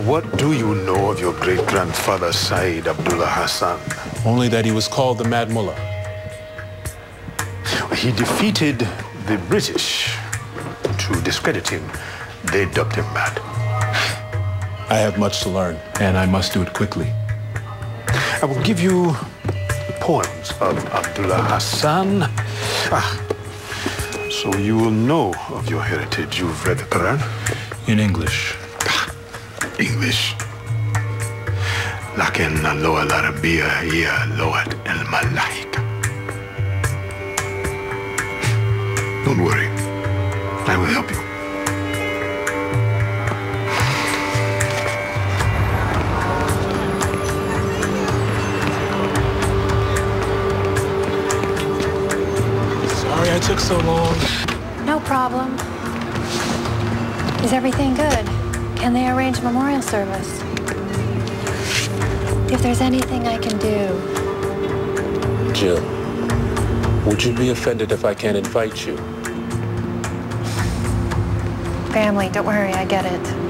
What do you know of your great-grandfather, Sayid Xasan? Only that he was called the Mad Mullah. He defeated the British. To discredit him, they dubbed him mad. I have much to learn, and I must do it quickly. I will give you the poems of Xasan. So you will know of your heritage. You've read the Quran? In English. English. لكن اللغة العربية هي لغة الملائكة. Don't worry. I will help you. Sorry I took so long. No problem. Is everything good? Can they arrange a memorial service? If there's anything I can do. Jill, would you be offended if I can't invite you? Family, don't worry, I get it.